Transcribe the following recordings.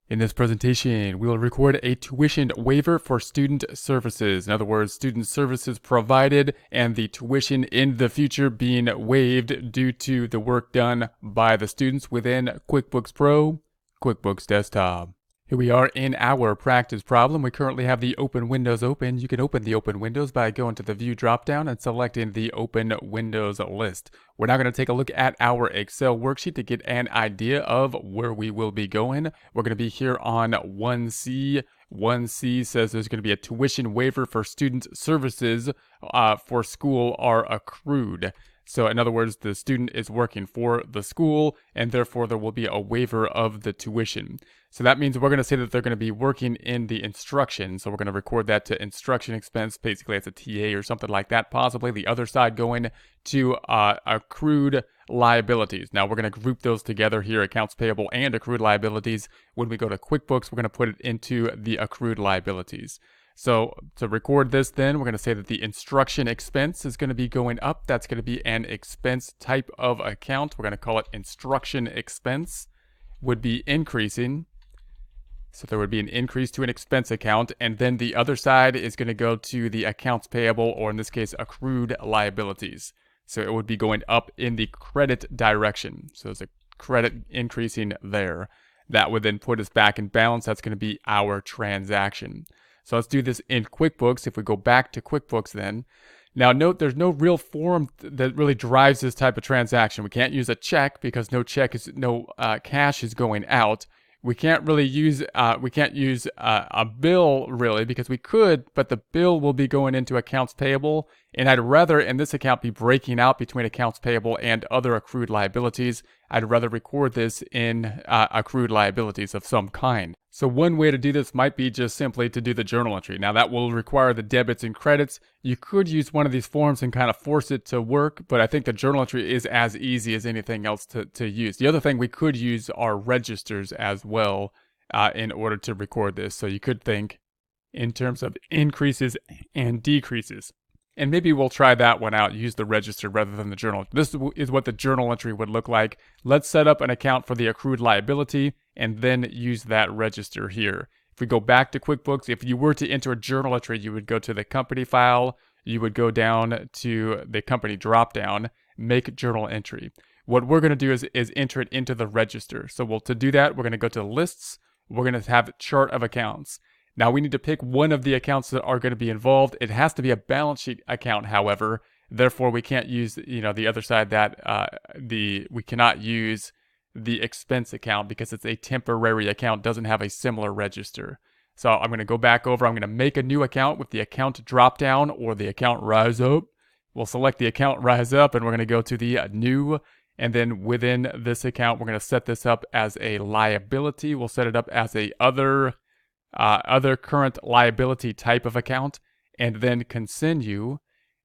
In this presentation, we will record a tuition waiver for student services. In other words, student services provided and the tuition in the future being waived due to the work done by the students within QuickBooks Pro, QuickBooks Desktop. Here we are in our practice problem. We currently have the open windows open. You can open the open windows by going to the view dropdown and selecting the open windows list. We're now going to take a look at our Excel worksheet to get an idea of where we will be going. We're going to be here on 1C. 1C says there's going to be a tuition waiver for student services for school are accrued. So in other words, the student is working for the school and therefore there will be a waiver of the tuition. So that means we're going to say that they're going to be working in the instruction. So we're going to record that to instruction expense. Basically, it's a TA or something like that, possibly. The other side going to accrued liabilities. Now we're going to group those together here, accounts payable and accrued liabilities. When we go to QuickBooks, we're going to put it into the accrued liabilities. So to record this then, we're going to say that the instruction expense is going to be going up. That's going to be an expense type of account. We're going to call it instruction expense. Would be increasing. So there would be an increase to an expense account, and then the other side is going to go to the accounts payable, or in this case, accrued liabilities. So it would be going up in the credit direction. So there's a credit increasing there. That would then put us back in balance. That's going to be our transaction. So let's do this in QuickBooks. If we go back to QuickBooks then, now note there's no real form that really drives this type of transaction. We can't use a check because no cash is going out. We can't really use a bill really because we could, but the bill will be going into accounts payable, and I'd rather in this account be breaking out between accounts payable and other accrued liabilities. I'd rather record this in accrued liabilities of some kind. So one way to do this might be just simply to do the journal entry. Now that will require the debits and credits. You could use one of these forms and kind of force it to work, but I think the journal entry is as easy as anything else to use. The other thing we could use are registers as well in order to record this. So you could think in terms of increases and decreases. And maybe we'll try that one out, use the register rather than the journal. This is what the journal entry would look like. Let's set up an account for the accrued liability and then use that register here. If we go back to QuickBooks, if you were to enter a journal entry, you would go to the company file, you would go down to the company dropdown, make journal entry. What we're going to do is enter it into the register. So to do that, we're going to go to lists, we're going to have chart of accounts. Now we need to pick one of the accounts that are going to be involved. It has to be a balance sheet account, however. Therefore, we can't use, the other side that we cannot use the expense account because it's a temporary account, doesn't have a similar register. So I'm going to go back over. I'm going to make a new account with the account drop down or the account rise up. We'll select the account rise up and we're going to go to the new. And then within this account, we're going to set this up as a liability. We'll set it up as a other current liability type of account, and then continue.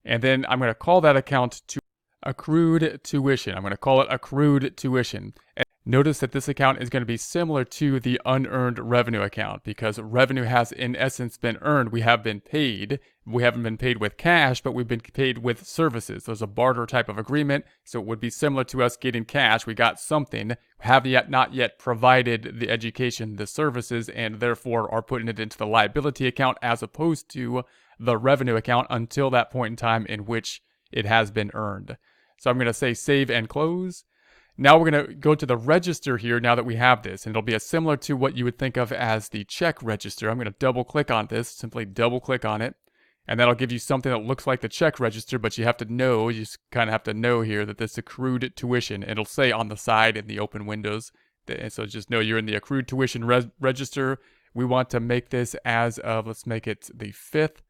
And then I'm going to call that account to accrued tuition. I'm going to call it accrued tuition. And notice that this account is going to be similar to the unearned revenue account because revenue has in essence been earned. We have been paid. We haven't been paid with cash, but we've been paid with services. There's a barter type of agreement, so it would be similar to us getting cash. We got something, have not yet provided the education, the services, and therefore are putting it into the liability account as opposed to the revenue account until that point in time in which it has been earned. So I'm going to say save and close. Now we're going to go to the register here now that we have this, and it'll be similar to what you would think of as the check register. I'm going to double click on this, simply double click on it. And that'll give you something that looks like the check register, but you just kind of have to know here that this accrued tuition. It'll say on the side in the open windows. So just know you're in the accrued tuition register. We want to make this as of, let's make it the 5th,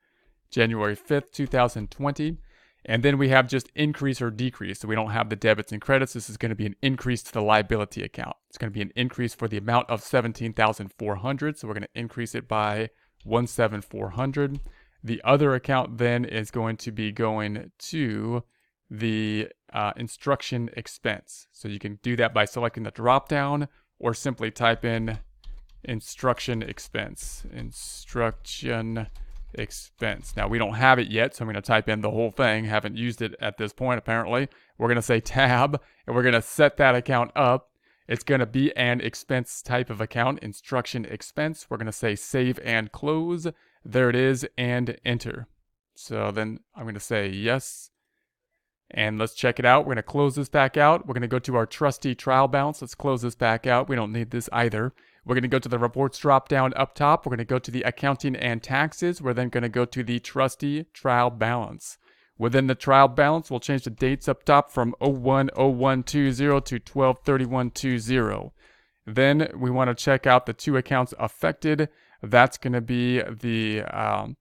January 5th, 2020. And then we have just increase or decrease. So we don't have the debits and credits. This is going to be an increase to the liability account. It's going to be an increase for the amount of $17,400. So we're going to increase it by $17,400. The other account then is going to be going to the instruction expense. So you can do that by selecting the drop down or simply type in instruction expense. Instruction expense. Now we don't have it yet, so I'm going to type in the whole thing. Haven't used it at this point apparently. We're going to say tab and we're going to set that account up. It's going to be an expense type of account, instruction expense. We're going to say save and close. There it is, and enter. So then I'm going to say yes. And let's check it out. We're going to close this back out. We're going to go to our trustee trial balance. Let's close this back out. We don't need this either. We're going to go to the reports drop down up top. We're going to go to the accounting and taxes. We're then going to go to the trustee trial balance. Within the trial balance, we'll change the dates up top from 01/01/20 to 12/31/20. Then we want to check out the two accounts affected. That's going to be the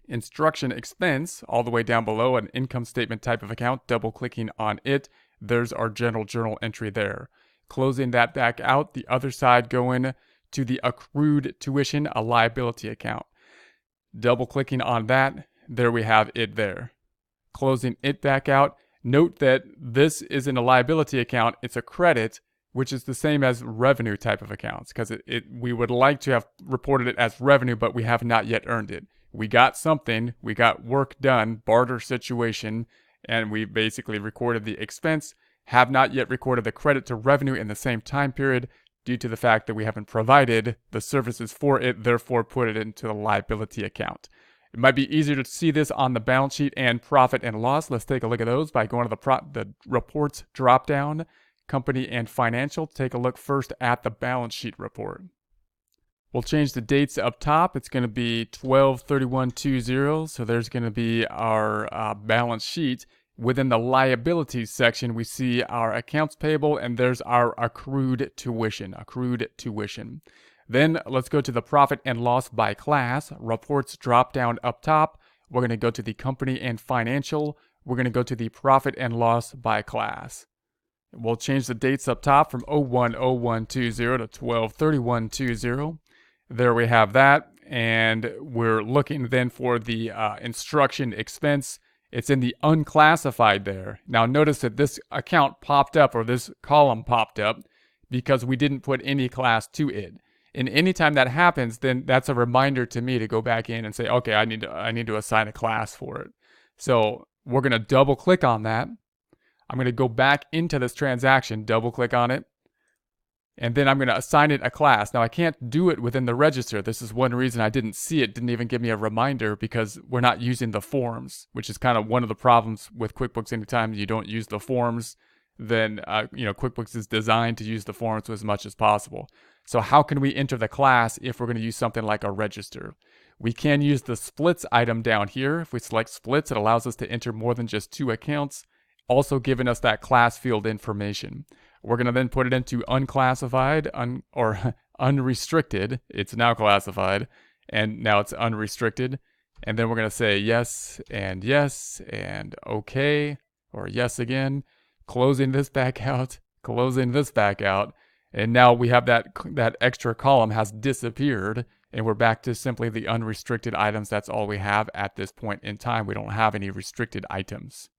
instruction expense all the way down below, an income statement type of account. Double clicking on it, there's our general journal entry there. Closing that back out, the other side going to the accrued tuition, a liability account. Double clicking on that, there we have it there. Closing it back out. Note that this isn't a liability account, it's a credit, which is the same as revenue type of accounts, because we would like to have reported it as revenue, but we have not yet earned it. We got something, we got work done, barter situation, and we basically recorded the expense, have not yet recorded the credit to revenue in the same time period due to the fact that we haven't provided the services for it, therefore put it into the liability account. It might be easier to see this on the balance sheet and profit and loss. Let's take a look at those by going to the reports drop down, company and financial. Take a look first at the balance sheet report. We'll change the dates up top. It's going to be 12/31/20. So there's going to be our balance sheet. Within the liabilities section, we see our accounts payable, and there's our accrued tuition. Then let's go to the profit and loss by class. Reports drop down up top. We're going to go to the company and financial. We're going to go to the profit and loss by class. We'll change the dates up top from 01/01/20 to 12/31/20. There we have that. And we're looking then for the instruction expense. It's in the unclassified there. Now notice that this account popped up, or this column popped up, because we didn't put any class to it. And anytime that happens, then that's a reminder to me to go back in and say, okay, I need to assign a class for it. So we're going to double click on that. I'm going to go back into this transaction, double click on it, and then I'm going to assign it a class. Now I can't do it within the register. This is one reason I didn't see it, didn't even give me a reminder, because we're not using the forms, which is kind of one of the problems with QuickBooks. Anytime you don't use the forms, then QuickBooks is designed to use the forms as much as possible. So how can we enter the class if we're going to use something like a register? We can use the splits item down here. If we select splits, it allows us to enter more than just two accounts, also giving us that class field information. We're going to then put it into unclassified or unrestricted. It's now classified, and now it's unrestricted. And then we're going to say yes and okay, or yes again, closing this back out, closing this back out. And now we have that extra column has disappeared, and we're back to simply the unrestricted items. That's all we have at this point in time. We don't have any restricted items.